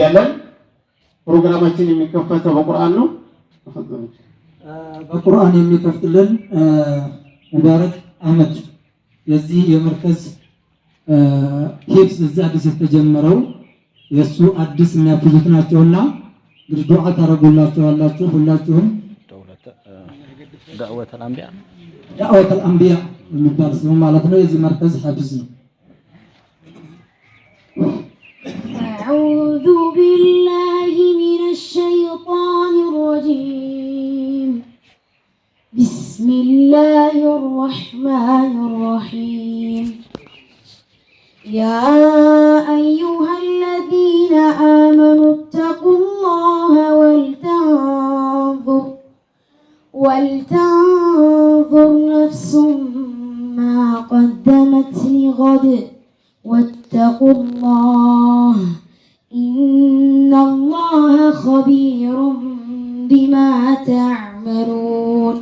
እንቆያለን። ፕሮግራማችን የሚከፈተው በቁርአን ነው። በቁርአን የሚከፍትልን ሙባረክ አህመድ የዚህ የመርከዝ ሂፍዝ እዚህ አዲስ የተጀመረው የሱ አዲስ የሚያፍዙት ናቸውና እንግዲህ ዱዓ ታረጉላቸዋላችሁ ሁላችሁም። ዳዕወተል አንቢያ የሚባል ስሙ ማለት ነው። የዚህ መርከዝ ሐፊዝ ነው። أعوذ بالله من الشيطان الرجيم بسم الله الرحمن الرحيم يا أيها الذين آمنوا اتقوا الله ولتنظر نفس ما قدمت لغد واتقوا الله إن الله خبير بما تعملون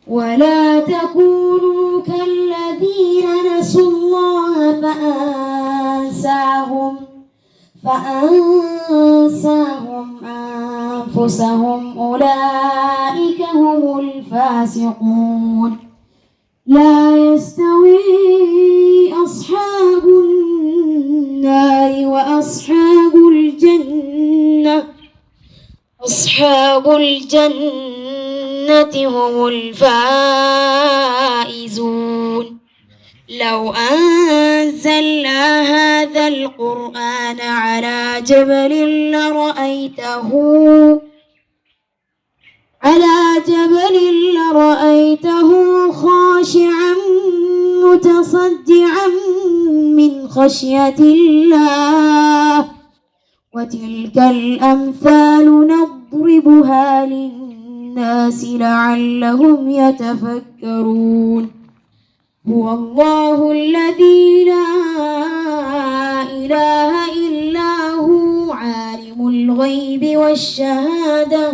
ولا تكونوا كالذين نسوا الله فأنساهم أنفسهم أولئك هم الفاسقون لا يستوي أصحاب النار وأصحاب الجنة هم الفائزون لو أنزلنا هذا القرآن على جبل لرأيته خاشعا متصدعا من خشية الله وتلك الأمثال نضربها للناس لعلهم يتفكرون هو الله الذي لا إله إلا هو عالم الغيب والشهادة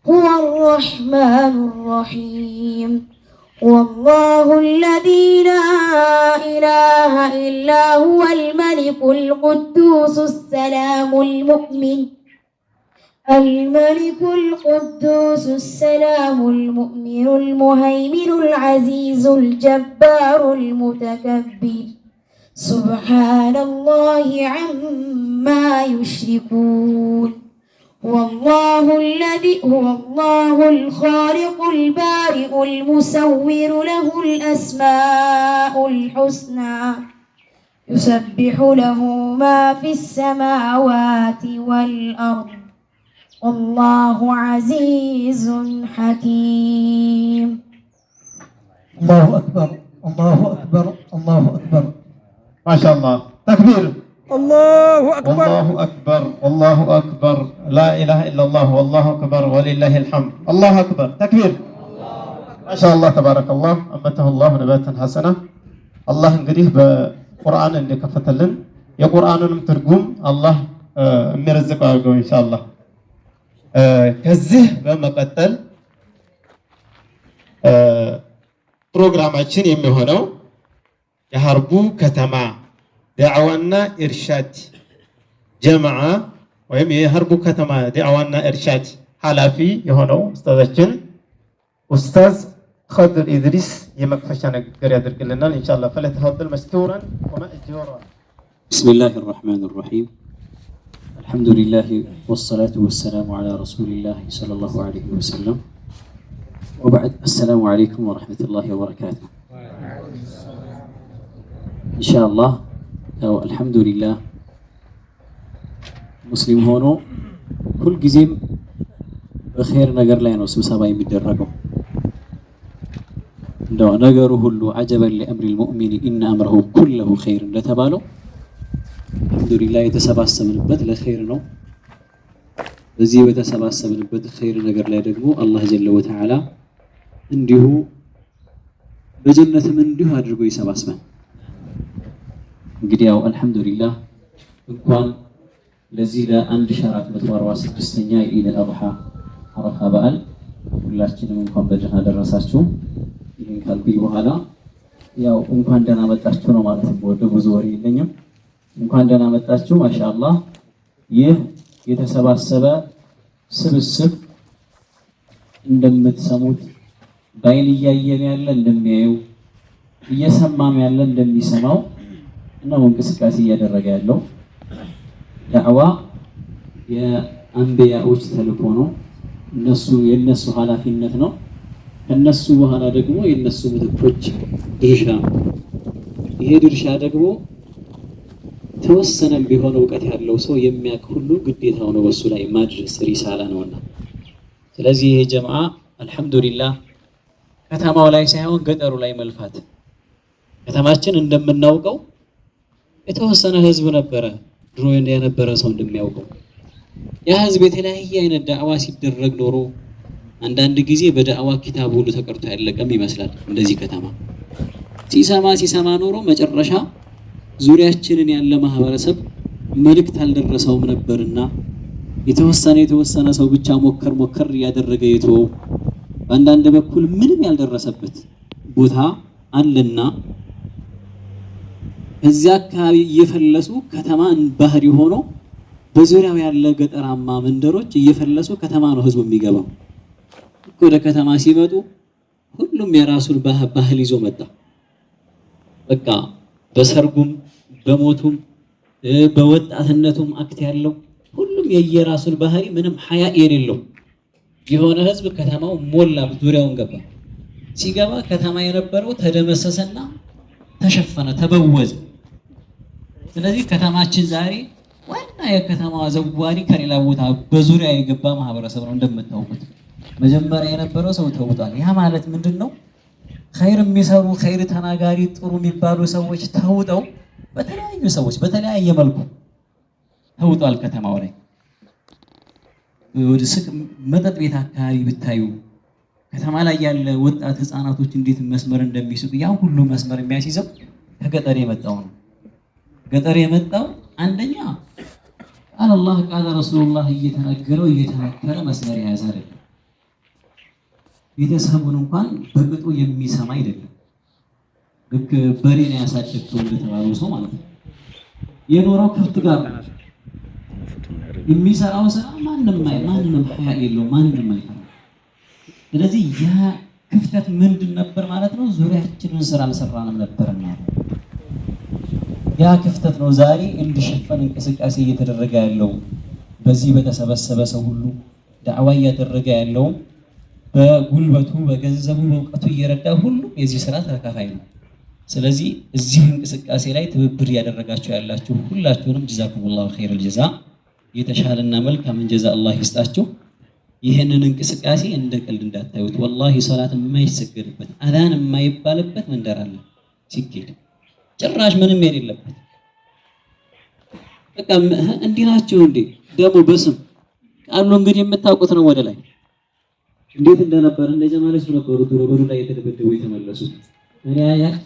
هو الرحمن الرحيم والله الذي لا إله إلا هو الملك القدوس السلام المؤمن المهيمن العزيز الجبار المتكبر سبحان الله عما يشركون هو الله الخالق البارئ المصور له الأسماء الحسنى يسبح له ما في السماوات والأرض والله عزيز حكيم الله أكبر الله أكبر الله أكبر ما شاء الله تكبير الله أكبر الله أكبر الله أكبر لا إله إلا الله والله أكبر ولله الحمد الله أكبر تكبير ما شاء الله تبارك الله أنبته الله نباتا حسنا الله እንግዲህ በቁርአን እንደከፈተልን የቁርአኑንም ትርጉም አላህ የሚረዝቀው አድርገው ኢንሻአላህ። ከዚህ በመቀጠል ፕሮግራማችን የሚሆነው የሀርቡ ከተማ ዳዕዋና ኢርሻድ ጀማዓ ወይም የሀርቡ ከተማ ዳዕዋና ኢርሻድ ኃላፊ የሆነው ኡስታዛችን ኡስታዝ خضر إدريس يمكفشان قرية درقلنا إن شاء الله فليتفضل مشكورا ومأجورا. بسم الله الرحمن الرحيم الحمد لله والصلاة والسلام على رسول الله صلى الله عليه وسلم وبعد السلام عليكم ورحمة الله وبركاته. إن شاء الله الحمد لله مسلم هونو كل جزيم بخير نجر لينو سبسابا يمدرجو እንደው ነገሩ ሁሉ عجبا لأمر المؤمن إن أمره كله خير ለተባለው አልহামዱሊላህ የተሰባሰብንበት ለኸይር ነው። በዚህ የተሰባሰብንበት ኸይር ነገር ላይ ደግሞ አላህ ጀለ ወተዓላ እንዲሁ በጀነትም እንዲሁ አድርጎ ይሰባስበን። እንግዲህ ያው አልহামዱሊላህ እንኳን ለዚህ ለ1446ኛ የኢድ አልአድሃ አረፋ በዓል ሁላችንም እንኳን በደህና ደረሳችሁ። ይሄን ካልኩኝ በኋላ ያው እንኳን ደህና መጣችሁ ነው ማለት ነው። ወደ ብዙ ወሬ የለኝም። እንኳን ደህና መጣችሁ ማሻአላህ። ይህ የተሰባሰበ ስብስብ እንደምትሰሙት ባይን እያየን ያለ እንደሚያዩ እየሰማም ያለ እንደሚሰማው ነው እንቅስቃሴ እያደረገ ያለው። ዳዕዋ የአንቢያዎች ተልእኮ ነው። የነሱ ኃላፊነት ነው። ከነሱ በኋላ ደግሞ የነሱ ምትኮች ድርሻ ነው። ይሄ ድርሻ ደግሞ ተወሰነም ቢሆን እውቀት ያለው ሰው የሚያውቅ ሁሉ ግዴታው ነው በሱ ላይ ማድረስ ሪሳላ ነውና። ስለዚህ ይሄ ጀማዓ አልሐምዱሊላህ ከተማው ላይ ሳይሆን ገጠሩ ላይ መልፋት። ከተማችን እንደምናውቀው የተወሰነ ህዝብ ነበረ ድሮ የነበረ ሰው እንደሚያውቀው። ያ ህዝብ የተለያየ አይነት ዳዕዋ ሲደረግ ኖሮ አንዳንድ ጊዜ በዳዕዋ ኪታብ ሁሉ ተቀርቶ ያለቀም ይመስላል። እንደዚህ ከተማ ሲሰማ ኖሮ መጨረሻ ዙሪያችንን ያለ ማህበረሰብ መልእክት አልደረሰውም ነበርና የተወሰነ ሰው ብቻ ሞከር እያደረገ የተወው በአንዳንድ በኩል ምንም ያልደረሰበት ቦታ አለና እዚያ አካባቢ እየፈለሱ ከተማን ባህሪ ሆኖ በዙሪያው ያለ ገጠራማ መንደሮች እየፈለሱ ከተማ ነው ህዝቡ የሚገባው። ወደ ከተማ ሲመጡ ሁሉም የራሱን ባህል ይዞ መጣ። በቃ በሰርጉም በሞቱም በወጣትነቱም አክት ያለው ሁሉም የየራሱን ባህሪ ምንም ሐያ የሌለው የሆነ ህዝብ ከተማው ሞላ፣ ዙሪያውን ገባ። ሲገባ ከተማ የነበረው ተደመሰሰና ተሸፈነ፣ ተበወዘ። ስለዚህ ከተማችን ዛሬ ዋና የከተማዋ ዘዋሪ ከሌላ ቦታ በዙሪያ የገባ ማህበረሰብ ነው። እንደምታውቁት መጀመሪያ የነበረው ሰው ተውጧል። ያ ማለት ምንድነው? ኸይር የሚሰሩ ኸይር ተናጋሪ ጥሩ የሚባሉ ሰዎች ተውጠው በተለያዩ ሰዎች በተለያየ መልኩ ተውጧል ከተማው ላይ። ወደ ስቅ መጠጥ ቤት አካባቢ ብታዩ ከተማ ላይ ያለ ወጣት ህፃናቶች እንዴት መስመር እንደሚስቱ ያ ሁሉ መስመር የሚያስይዘው ከገጠር የመጣው ነው። ገጠር የመጣው አንደኛ ቃል አላህ ቃል ረሱሉላህ እየተነገረው እየተነገረ መስመር የያዘ አይደለም። ቤተሰቡን እንኳን በቅጡ የሚሰማ አይደለም። ልክ በሬን ያሳደግተው እንደተባለው ሰው ማለት ነው። የኖረው ከብት ጋር የሚሰራው ስራ ማንም ሀያ የለው፣ ማንም አይፈራ። ስለዚህ ያ ክፍተት ምንድን ነበር ማለት ነው? ዙሪያችንን ስራ አልሰራንም ነበርና ያ ክፍተት ነው ዛሬ እንዲሸፈን እንቅስቃሴ እየተደረገ ያለው። በዚህ በተሰበሰበ ሰው ሁሉ ዳዕዋ እያደረገ ያለው በጉልበቱ በገንዘቡ በእውቀቱ እየረዳ ሁሉ የዚህ ስራ ተካፋይ ነው። ስለዚህ እዚህ እንቅስቃሴ ላይ ትብብር እያደረጋችሁ ያላችሁ ሁላችሁንም ጀዛኩሙላሁ ኸይረል ጀዛ፣ የተሻለና መልካም ጀዛ አላህ ይስጣችሁ። ይህንን እንቅስቃሴ እንደ ቀልድ እንዳታዩት። ወላሂ ሶላት የማይሰገድበት አዛን የማይባልበት መንደር አለ ሲኬድ ጭራሽ ምንም የሌለበት። በቃ እንዲህ ናቸው እንዴ? ደግሞ በስም ቃሉ እንግዲህ የምታውቁት ነው። ወደ ላይ እንዴት እንደነበር እንደ ጀማለች ነበሩ ድሮ በዱላ የተደበደቡ የተመለሱት። እኔ ያያት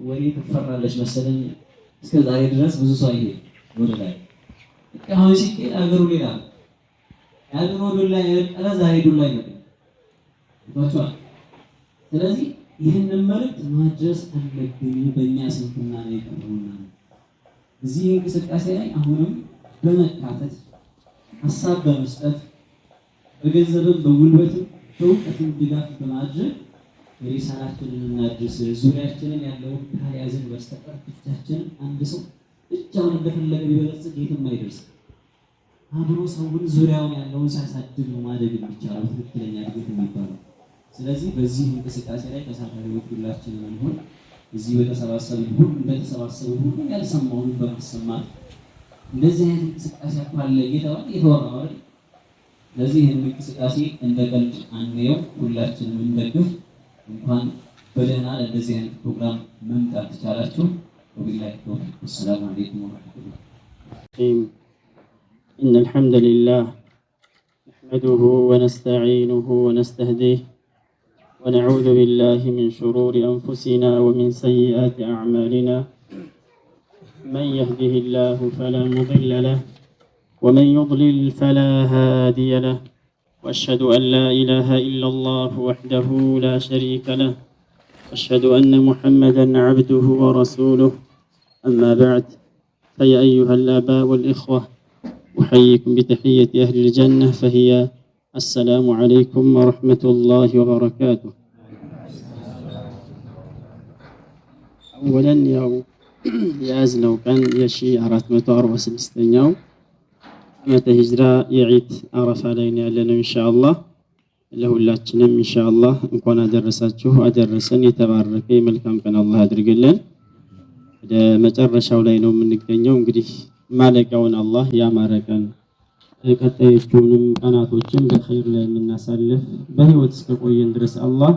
ወሬ ትፈራለች መሰለኝ እስከ ዛሬ ድረስ ብዙ ሰው ይሄ ወደ ላይ አሁን ሲኬድ አገሩ ሌላ ያድሮ ዱላ የቀለ ዛሬ ዱላ ይመጣል። ስለዚህ ይህንን መልእክት ማድረስ አለብኝ። በእኛ ስንፍና ላይ ቀርቦና እዚህ እንቅስቃሴ ላይ አሁንም በመካተት ሀሳብ በመስጠት በገንዘብም በጉልበትም በእውቀትም ድጋፍ በማድረግ የሪሳላችንን እናድርስ። ዙሪያችንን ያለውን ካልያዝን በስተቀር ብቻችንን አንድ ሰው ብቻውን እንደፈለገ ቢበለጽግ የትም አይደርስም። አብሮ ሰውን ዙሪያውን ያለውን ሲያሳድግ ነው ማደግ የሚቻለው ትክክለኛ እድገት የሚባለው። ስለዚህ በዚህ እንቅስቃሴ ላይ ተሳታፊዎች ሁላችንም እንሆን። እዚህ በተሰባሰቡ ሁሉ ያልሰማውን በማሰማት እንደዚህ አይነት እንቅስቃሴ አለ እየተወራ አይደል? ስለዚህ ይህን እንቅስቃሴ እንደ ቀልድ አንየው፣ ሁላችንም እንደግፍ። እንኳን በደህና ለዚህ አይነት ፕሮግራም መምጣት ተቻላችሁ። ወቢላሂ ተውፊቅ። ሰላም አለይኩም ወራህመቱላህ። إن الحمد لله نحمده ونستعينه ونستهديه ونعوذ بالله من شرور أنفسنا ومن سيئات أعمالنا. من يهده الله فلا مضل له ومن يضلل فلا هادي له، وأشهد أن لا إله إلا الله وحده لا شريك له، وأشهد أن محمدا عبده ورسوله. أما بعد، فيا أيها الآباء والإخوة، أحييكم بتحية أهل الجنة فهي السلام عليكم ورحمة الله وبركاته. أولا يازنو كان يشي 446 ዓመተ ሂጅራ የዒድ አረፋ ላይ ነው ያለነው ኢንሻአላህ። ለሁላችንም ኢንሻአላህ እንኳን አደረሳችሁ አደረሰን። የተባረከ የመልካም ቀን አላህ አድርግልን። ወደ መጨረሻው ላይ ነው የምንገኘው። እንግዲህ ማለቂያውን አላህ ያማረቀን፣ ቀጣዮቹንም ቀናቶችን በኸይር ላይ የምናሳልፍ በህይወት እስከቆየን ድረስ አላህ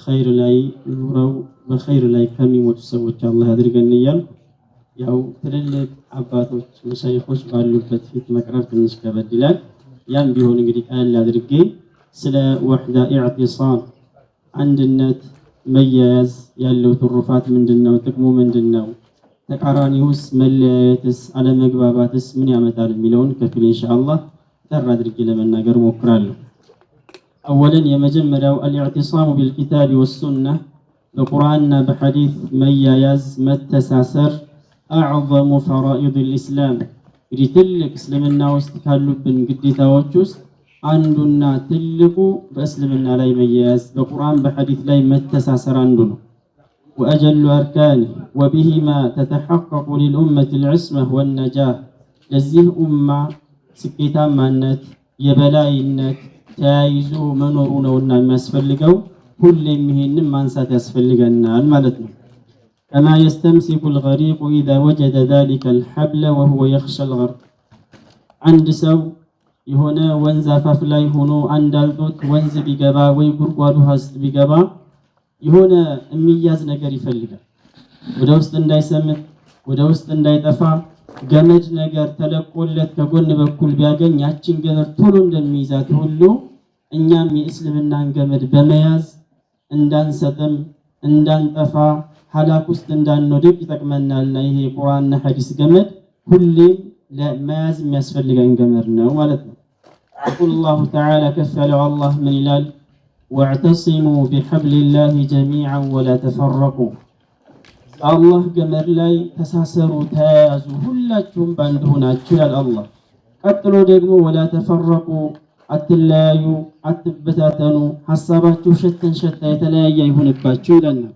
ኸይር ላይ ኑረው በኸይር ላይ ከሚሞቱ ሰዎች አላህ አድርገን እያልኩ ያው ትልልቅ አባቶች መሻይኾች ባሉበት ፊት መቅረብ ትንሽ ከበድ ይላል። ያም ቢሆን እንግዲህ ቀለል አድርጌ ስለ ወህዳ ኢዕቲሳም አንድነት መያያዝ ያለው ትሩፋት ምንድነው? ጥቅሙ ምንድነው? ተቃራኒውስ መለያየትስ አለመግባባትስ ምን ያመጣል የሚለውን ከፊል ኢንሻአላህ ተራ አድርጌ ለመናገር ሞክራለሁ። አወለን የመጀመሪያው አልኢዕቲሳሙ ቢልኪታቢ ወሱነህ በቁርአንና በሐዲስ መያያዝ መተሳሰር أعظم فرائض الإسلام እንግዲህ ትልቅ እስልምና ውስጥ ካሉብን ግዴታዎች ውስጥ አንዱና ትልቁ በእስልምና ላይ መያያዝ በቁርአን በሐዲስ ላይ መተሳሰር አንዱ ነው። وأجل أركانه وبهما تتحقق للأمة العصمة والنجاة ለዚህ ኡማ ስኬታማነት የበላይነት ተያይዞ መኖሩ ነውና የሚያስፈልገው ሁሌም ይሄንን ማንሳት ያስፈልገናል ማለት ነው። كما يستمسك الغريق إذا وجد ذلك الحبل وهو يخشى الغرق عند سو يهونا وانزا ففلاي هونو عندالتوت وانز بيقبا ويقرقوادو هست بيقبا يهونا امياز نقر يفلقا ودوست انداي سمت ودوست انداي تفا ገመድ ነገር ተለቆለት ከጎን በኩል ቢያገኝ ያችን ገመድ ቶሎ እንደሚይዛት ሁሉ እኛም የእስልምናን ገመድ በመያዝ እንዳንሰጥም እንዳንጠፋ ሐላክ ውስጥ እንዳንወድቅ ይጠቅመናልና ይሄ ቁርአንና ሐዲስ ገመድ ሁሌም ለመያዝ የሚያስፈልገን ገመድ ነው ማለት ነው። يقول الله تعالى كفل الله من ይላል واعتصموا بحبل الله جميعا ولا تفرقوا الله ገመድ ላይ ተሳሰሩ ተያዙ ሁላችሁም ባንድ ሆናችሁ ይላል አላህ። ቀጥሎ ደግሞ ولا تفرقوا አትለያዩ አትበታተኑ ሐሳባችሁ ሸተን ሸታ የተለያየ ይሁንባችሁ ይላልና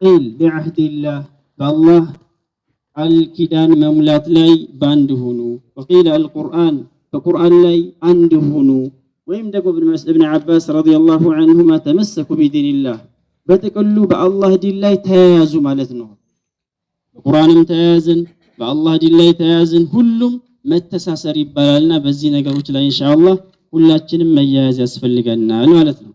قيل بعهد الله بالله الكدان مملات لاي باند هونو وقيل القرآن فقرآن لاي عند هونو ويمدق ابن عباس رضي الله عنهما تمسكوا بدين الله بتقلوا بالله دين لاي تيازو مالتنا القرآن متيازن بالله دين لاي تيازن كلهم متساسر يبالنا بزي نقروች ላይ ኢንሻአላህ ሁላችንም መያያዝ ያስፈልገናል ማለት ነው።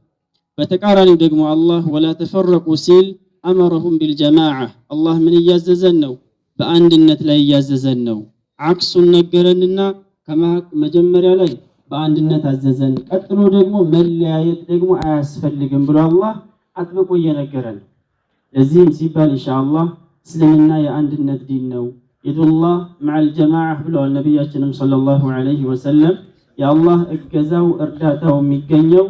በተቃራኒው ደግሞ አላህ ولا تفرقوا ሲል أمرهم بالجماعة الله من يجاززنو بأندنة لا يجاززنو عكس النجرننا كما مجمرة لا بأندنة عززن قتلوا دقمو مليايت دقمو أسفل لجنب الله أطبقوا ينجرن لزين سيبان إن شاء الله سلمنا يا أندنة ديننا يد الله مع الجماعة بلو النبي صلى الله عليه وسلم يا الله اجزاو ارداته ميجنيو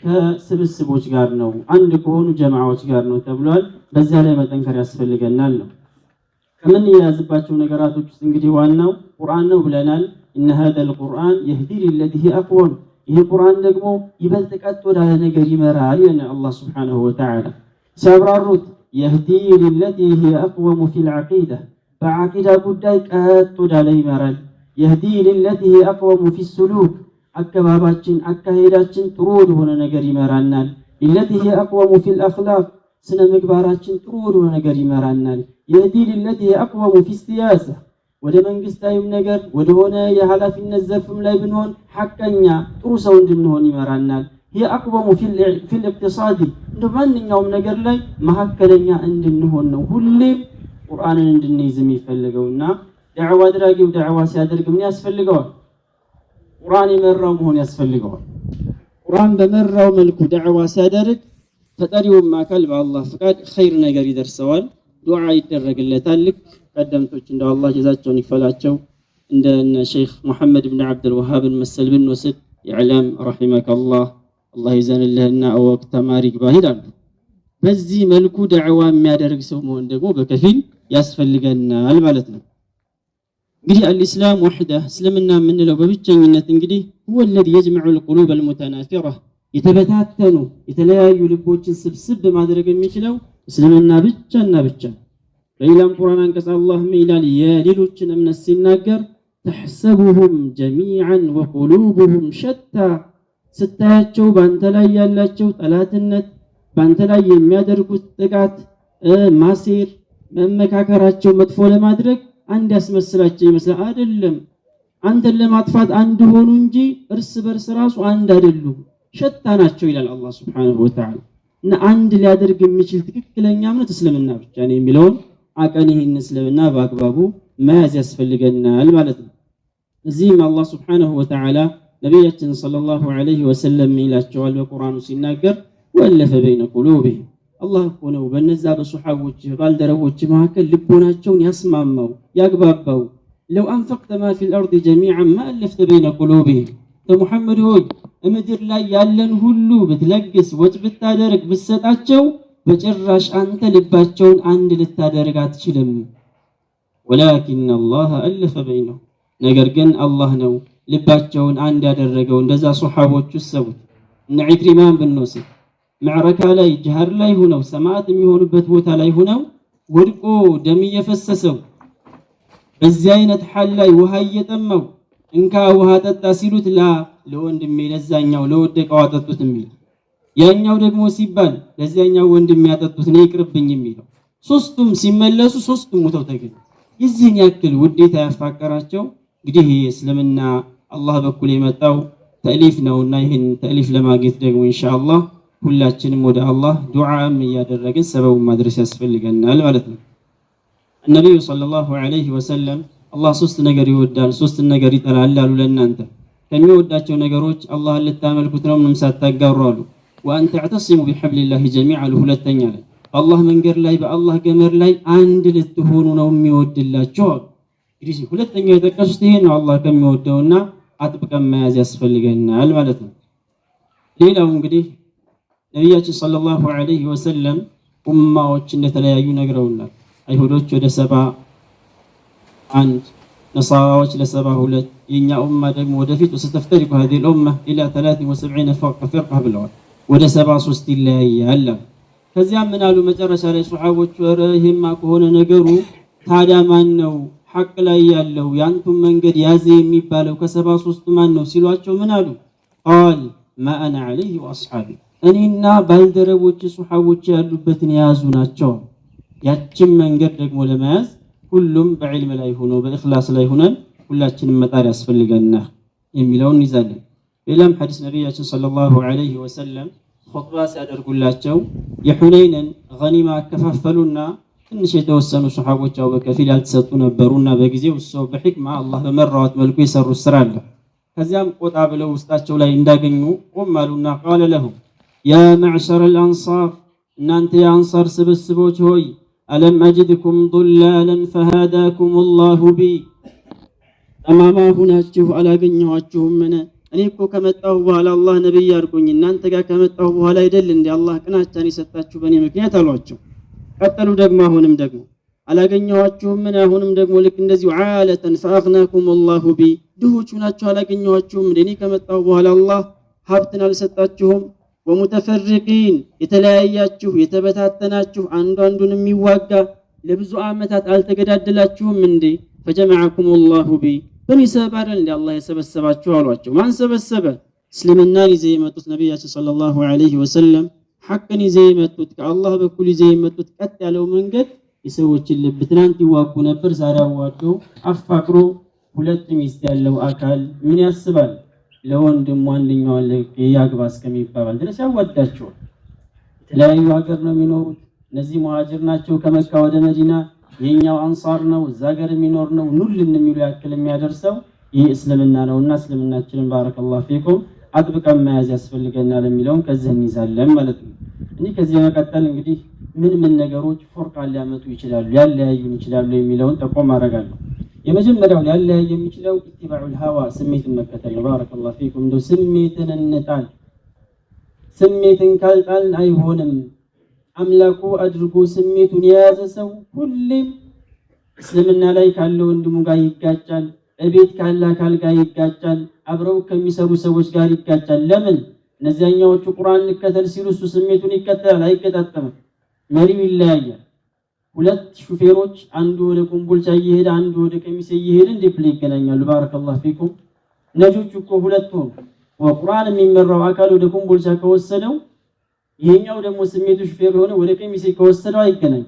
ከስብስቦች ጋር ነው አንድ ከሆኑ ጀማዓዎች ጋር ነው ተብሏል። በዛ ላይ መጠንከር ያስፈልገናል ነው። ከምን ያዝባቸው ነገራቶች ውስጥ እንግዲህ ዋናው ቁርአን ነው ብለናል። إن هذا القرآن يهدي للتي هي أقوم ይሄ ቁርአን ደግሞ ይበልጥ ቀጥ ወዳለ ነገር ይመራል ይላል አላህ Subhanahu Wa Ta'ala ሲያብራሩት يهدي للتي هي أقوم في العقيدة በዓቂዳ ጉዳይ ቀጥ ወዳለ ይመራል። يهدي للتي هي أقوم في السلوك አከባባችን አካሄዳችን ጥሩ ወደሆነ ነገር ይመራናል። التي هي أقوم في الأخلاق ስነ ምግባራችን ጥሩ ወደሆነ ነገር ይመራናል። يهدي للتي هي أقوم في السياسة ወደ መንግስታዊም ነገር ወደሆነ የኃላፊነት ዘርፍም ላይ ብንሆን ሐቀኛ ጥሩ ሰው እንድንሆን ይመራናል። هي أقوم في الاقتصاد እንደማንኛውም ነገር ላይ መሐከለኛ እንድንሆን ነው ሁሌም ቁርአንን እንድንይዝ የሚፈልገውና ዳዕዋ አድራጊው ዳዕዋ ሲያደርግ ምን ያስፈልገዋል? ቁርአን የመራው መሆን ያስፈልገዋል። ቁርአን በመራው መልኩ ዳዕዋ ሲያደርግ ፈጣሪውም አካል በአላህ ፍቃድ ኸይር ነገር ይደርሰዋል፣ ዱዓ ይደረግለታል። ልክ ቀደምቶች እንደ አላህ ጀዛቸውን ይፈላቸው እንደነ ሼክ መሐመድ ብን አብዱል ወሃብን መሰል ብንወስድ ኢዕላም ረሂመከላህ አላህ ይዘንልህና ወቅት ተማሪ ግባህ ይላሉ። በዚህ መልኩ ዳዕዋ የሚያደርግ ሰው መሆን ደግሞ በከፊል ያስፈልገናል ማለት ነው። እንግዲህ الاسلام وحده እስልምና የምንለው በብቸኝነት እንግዲህ هو الذي يجمع القلوب المتنافرة የተበታተኑ የተለያዩ ልቦችን ስብስብ ማድረግ የሚችለው እስልምና ብቻና ብቻ። በሌላም ቁርአን አንቀጽ አላህ ይላል የሌሎችን እምነት ሲናገር تحسبهم جميعا وقلوبهم شتى ስታያቸው ባንተ ላይ ያላቸው ጠላትነት ባንተ ላይ የሚያደርጉት ጥቃት ማሴር መመካከራቸው መጥፎ ለማድረግ አንድ ያስመስላቸው ይመስላል። አይደለም አንተን ለማጥፋት አንድ ሆኑ እንጂ እርስ በርስ ራሱ አንድ አይደሉም፣ ሸታ ናቸው ይላል አላህ Subhanahu Wa Ta'ala። እና አንድ ሊያደርግ የሚችል ትክክለኛ እምነት እስልምና ብቻ ነው የሚለውን አቀን ይህን እስልምና በአግባቡ መያዝ ያስፈልገናል ማለት ነው። እዚህም አላህ Subhanahu Wa Ta'ala ነቢያችን ሰለላሁ ዐለይሂ ወሰለም ይላቸዋል በቁርአኑ ሲናገር ወለፈ በይነ ቁሉቢሂም አላህ እኮ ነው በነዛ በሱሐቦች ባልደረቦች መካከል ልቦናቸውን ያስማማው ያግባባው። ለው አንፈቅተ ማ ፊል አርድ ጀሚዓን ማ አለፍተ በይነ ቁሉቢሂም ሙሐመድ ሆይ ምድር ላይ ያለን ሁሉ ብትለግስ ወጭ ብታደርግ ብትሰጣቸው በጭራሽ አንተ ልባቸውን አንድ ልታደርግ አትችልም። ወላኪን አላህ አለፈ በይነሁም ነገር ግን አላህ ነው ልባቸውን አንድ ያደረገው። እንደዛ ሱሐቦች ሰቡት እነ ኢክሪማን ብንወስድ ማዕረካ ላይ ጅሃር ላይ ሆነው ሰማዕት የሚሆኑበት ቦታ ላይ ሆነው ወድቆ ደም እየፈሰሰው በዚህ አይነት ሐል ላይ ውሃ እየጠማው እንካ ውሃ ጠጣ ሲሉት ለወንድሜ ለዛኛው ለወደቀው አጠጡት የሚል ያኛው ደግሞ ሲባል ለዛኛው ወንድሜ ያጠጡት ነው ይቅርብኝ የሚለው ሶስቱም ሲመለሱ ሶስቱም ሞተው ተገኙ። የዚህን ያክል ውዴታ ያፋቀራቸው እንግዲህ እስልምና አላህ በኩል የመጣው ተእሊፍ ነውና ይህን ተእሊፍ ለማግኘት ደግሞ ኢንሻአላህ ሁላችንም ወደ አላህ ዱዓም እያደረግን ሰበቡን ማድረስ ያስፈልገናል ማለት ነው። ነብዩ ሰለላሁ ዐለይሂ ወሰለም አላህ ሶስት ነገር ይወዳል ሶስት ነገር ይጠላል አሉ። ለእናንተ ከሚወዳቸው ነገሮች አላህን ልታመልኩት ነው ምንም ሳታጋሩ አሉ። ወአን ተዕተሲሙ ቢሐብሊላሂ ጀሚዓን ሁለተኛ ላይ በአላህ መንገድ ላይ በአላህ ገመድ ላይ አንድ ልትሆኑ ነው የሚወድላቸው አሉ። እንግዲህ ሁለተኛው የጠቀሱት ይሄ ነው አላህ ከሚወደውና አጥብቀን መያዝ ያስፈልገናል ማለት ነው። ሌላው እንግዲህ ነቢያችን ሰለላሁ ዐለይሂ ወሰለም ኡማዎች እንደተለያዩ ነግረውናል። አይሁዶች ወደ 71 ነሳራዎች ለ72 የኛ ኡማ ደግሞ ወደፊት ወስተፍተሪቁ هذه الامه الى 73 فرقه ብለዋል። ወደ 73 ይለያያል። ከዚያም ምን አሉ መጨረሻ ላይ ሱሐቦች ወረ ይሄማ ከሆነ ነገሩ ታዲያ ማን ነው ሐቅ ላይ ያለው ያንቱም መንገድ ያዘ የሚባለው ከ73 ማን ነው ሲሏቸው ምን አሉ? قال ما انا عليه واصحابي እኔና ባልደረቦች ሱሐቦች ያሉበትን የያዙ ናቸው። ያችን መንገድ ደግሞ ለመያዝ ሁሉም በዕልም ላይ ሆኖ በእኽላስ ላይ ሆነን ሁላችንም መጣር ያስፈልገናል የሚለውን ይዛለን። ሌላም ሐዲስ ነብያችን ሰለላሁ ዐለይሂ ወሰለም ኹጥባ ሲያደርጉላቸው የሁነይንን ገኒማ አከፋፈሉና ትንሽ የተወሰኑ ሱሐቦች አው በከፊል ያልተሰጡ ነበሩና በጊዜው ሰው በሕክማ አላህ በመራዋት መልኩ የሰሩት ስራ አለ። ከዚያም ቆጣ ብለው ውስጣቸው ላይ እንዳገኙ ቆም አሉና ቃለ ለሁም ያ መዕሸረ አልአንሳር እናንተ የአንሳር ስብስቦች ሆይ አለም አጅድኩም ዱላለን ፈሃዳኩም አላሁ ቢ ጠማማ ሁናችሁ አላገኘኋችሁምን? እኔ እኮ ከመጣሁ በኋላ አላህ ነብይ አድርጎኝ እናንተ ጋር ከመጣሁ በኋላ አይደል እንዴ አላህ ቅናቻን የሰጣችሁ በእኔ ምክንያት አሏቸው። ቀጠሉ ደግሞ አሁንም ደግሞ አላገኘኋችሁምን? አሁንም ደግሞ ልክ እንደዚሁ ዓለተን ፈአግናኩም አላሁ ቢ ድሆች ሁናችሁ አላገኘኋችሁም? እኔ ከመጣሁ በኋላ አላህ ሀብትን አልሰጣችሁም? ወሙተፈሪቂን የተለያያችሁ የተበታተናችሁ አንዱ አንዱን የሚዋጋ ለብዙ ዓመታት አልተገዳደላችሁም እንዴ? ፈጀመዐኩም አላሁ ቢ በእኔ ሰበብ አይደል እንዴ አላህ የሰበሰባችሁ አሏቸው። ማን ሰበሰበ? እስልምናን ይዘው የመጡት ነቢያችን ሰለላሁ ዐለይሂ ወሰለም ሐቅን ይዘው የመጡት ከአላህ በኩል ይዘው የመጡት ቀጥ ያለው መንገድ የሰዎችን ልብ ትናንት ይዋጉ ነበር፣ ዛሬ አዋደው አፋቅሮ ሁለት ሚስት ያለው አካል ምን ያስባል? ለወንድሙ አንደኛው ያግባ እስከሚባል ድረስ ያዋዳቸዋል። የተለያዩ ሀገር ነው የሚኖሩት። እነዚህ ሙሃጅር ናቸው ከመካ ወደ መዲና፣ የኛው አንሳር ነው እዛ ሀገር የሚኖር ነው። ኑልን የሚሉ ያክል የሚያደርሰው ይህ እስልምና ነውና እስልምናችንን ባረከላሁ ፊኩም አጥብቀን መያዝ ያስፈልገናል የሚለውን ከዚህ እንይዛለን ማለት ነው። እኔ ከዚህ በመቀጠል እንግዲህ ምን ነገሮች ፎርቃን ሊያመጡ ይችላሉ ሊያለያዩን ይችላሉ የሚለውን ጠቆም አደርጋለሁ። የመጀመሪያው ሊያለያይ የሚችለው ኢትባዑል ሀዋ ስሜትን መከተል ነው። ባረከላሁ ፊኩም እንደው ስሜትን እንጣል። ስሜትን ካልጣልን አይሆንም። አምላኩ አድርጎ ስሜቱን የያዘ ሰው ሁሌም እስልምና ላይ ካለው ወንድሙ ጋር ይጋጫል፣ እቤት ካለ አካል ጋር ይጋጫል፣ አብረው ከሚሰሩ ሰዎች ጋር ይጋጫል። ለምን? እነዚያኛዎቹ ቁርአን እንከተል ሲሉ እሱ ስሜቱን ይከተላል፣ አይገጣጠምም። መሪው ይለያያል። ሁለት ሹፌሮች አንዱ ወደ ኮምቦልቻ እየሄደ አንዱ ወደ ከሚሴ እየሄደ እንዴት ብለው ይገናኛሉ? ባረከላሁ ፊኩም። ነጆቹ እኮ ሁለት ሆኑ። ወቁርአን የሚመራው አካል ወደ ኮምቦልቻ ከወሰደው ይሄኛው ደግሞ ስሜቱ ሹፌር ሆነ ወደ ከሚሴ ከወሰደው አይገናኙ።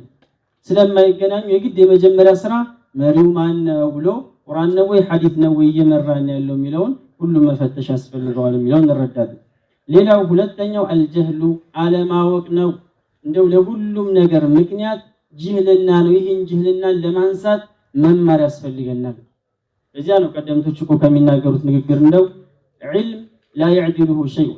ስለማይገናኙ የግድ የመጀመሪያ ስራ መሪው ማን ነው ብሎ ቁርአን ነው ወይ ሐዲስ ነው ወይ እየመራን ያለው የሚለውን ሁሉም መፈተሽ ያስፈልገዋል የሚለውን እንረዳለን። ሌላው ሁለተኛው አልጀህሉ አለማወቅ ነው። እንደው ለሁሉም ነገር ምክንያት ጅህልና ነው። ይህን ጅህልናን ለማንሳት መማር ያስፈልገናል። እዚያ ነው ቀደምቶች እኮ ከሚናገሩት ንግግር እንደው ዒልም ላ يعدله شيء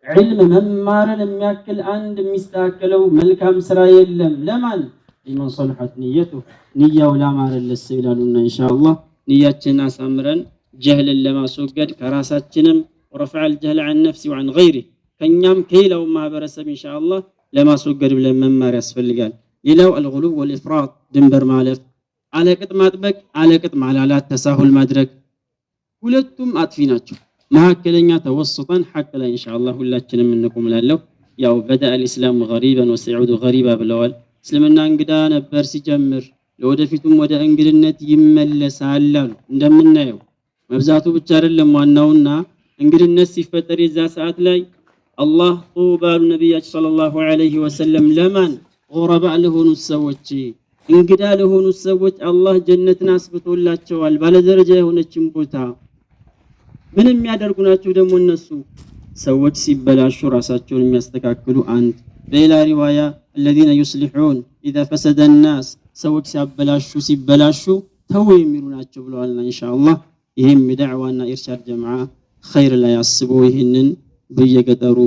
ዒልም መማርን የሚያክል አንድ የሚስተካከለው መልካም ስራ የለም። ለማን ሊመን ሰለሐት ንየቱ ንያው ላማረለት ይላሉና ኢንሻአላህ ንያችንን አሳምረን ጀህልን ለማስወገድ ከራሳችንም ورفع الجهل عن نفسي وعن غيره ከኛም ከሌላው ማህበረሰብ ኢንሻአላህ ለማስወገድ ብለን መማር ያስፈልጋል። ሌላው الغلو والافراط ድንበር ማለፍ፣ አለቅጥ ማጥበቅ፣ አለቅጥ ማላላት፣ ተሳሁል ማድረግ ሁለቱም አጥፊ ናቸው። መካከለኛ ተወስጠን ሐቅ ላይ ኢንሻአላህ ሁላችንም እንቆምላለን። ያው بدأ الاسلام غريبا وسيعود غريبا ብለዋል። እስልምና እንግዳ ነበር ሲጀምር ለወደፊቱም ወደ እንግድነት ይመለሳል አሉ። እንደምናየው መብዛቱ ብቻ አይደለም ዋናውና እንግድነት ሲፈጠር የዛ ሰዓት ላይ አላህ ጡባ ለነብያችን ሰለላሁ ዐለይሂ ወሰለም ለማን غرባ ለሆኑ ሰዎች እንግዳ ለሆኑ ሰዎች አላህ ጀነትን አስብቶላቸዋል። ባለደረጃ የሆነችን ቦታ ምን የሚያደርጉ ናቸው ደግሞ እነሱ? ሰዎች ሲበላሹ ራሳቸውን የሚያስተካክሉ አንድ። በሌላ ሪዋያ الذين يصلحون اذا فسد الناس ሰዎች ሲበላሹ ተው የሚሉ ናቸው ብለዋልና ኢንሻአላህ ይሄም ዳዕዋና ኢርሻድ ጀማዓ ኸይር ላይ ያስቡ። ይሄንን በየገጠሩ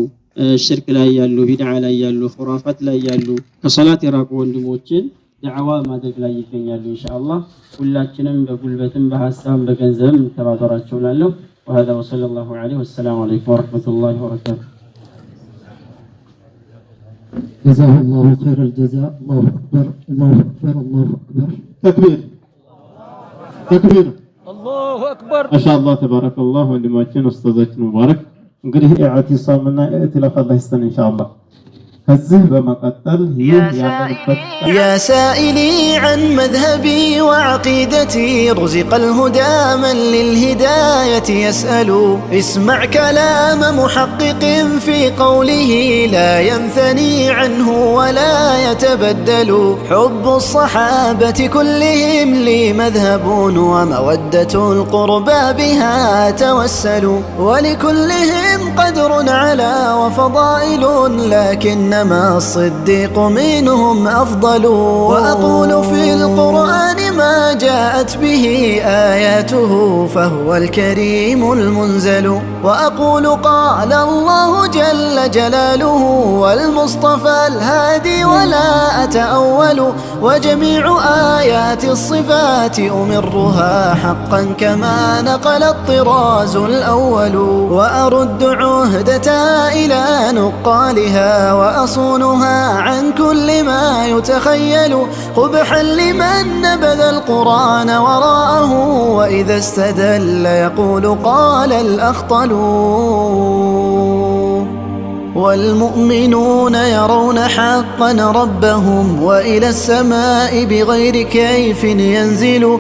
ሽርክ ላይ ያሉ ቢድዓ ላይ ያሉ ኹራፋት ላይ ያሉ ከሶላት የራቁ ወንድሞችን ዳዕዋ ማድረግ ላይ ይገኛሉ። ኢንሻአላህ ሁላችንም በጉልበትም በሐሳብም በገንዘብም ተባበራቸው ላለሁ وهذا وصلى الله عليه والسلام عليكم ورحمة الله وبركاته. جزاه الله خير الجزاء. الله أكبر الله أكبر الله أكبر. تكبير تكبير الله أكبر. ما شاء الله تبارك الله ወንድማችን ኡስታዛችን ሙባረክ እንግዲህ ኢዕቲሳምና ኢእትላፍ አላህ ይስጠን ኢንሻአላህ። ከዚህ በመቀጠል يا سائلي عن مذهبي وعقيدتي رزق الهدى من للهداية يسأل اسمع كلام محقق في قوله لا ينثني عنه ولا يتبدل حب الصحابة كلهم لي مذهب ومودة القربى بها توسل ولكلهم قدر على وفضائل لكنما الصديق منهم أفضل وأقول في القرآن ما جاءت به آياته فهو الكريم المنزل وأقول قال الله جل جلاله والمصطفى الهادي ولا أتأول وجميع آيات الصفات أمرها حقا كما نقل الطراز الأول وأرد عهدتها إلى نقالها وأصونها عن كل ما يتخيل قبحا لمن نبذ القرآن وراءه وإذا استدل يقول قال الأخطل والمؤمنون يرون حقا ربهم وإلى السماء بغير كيف ينزل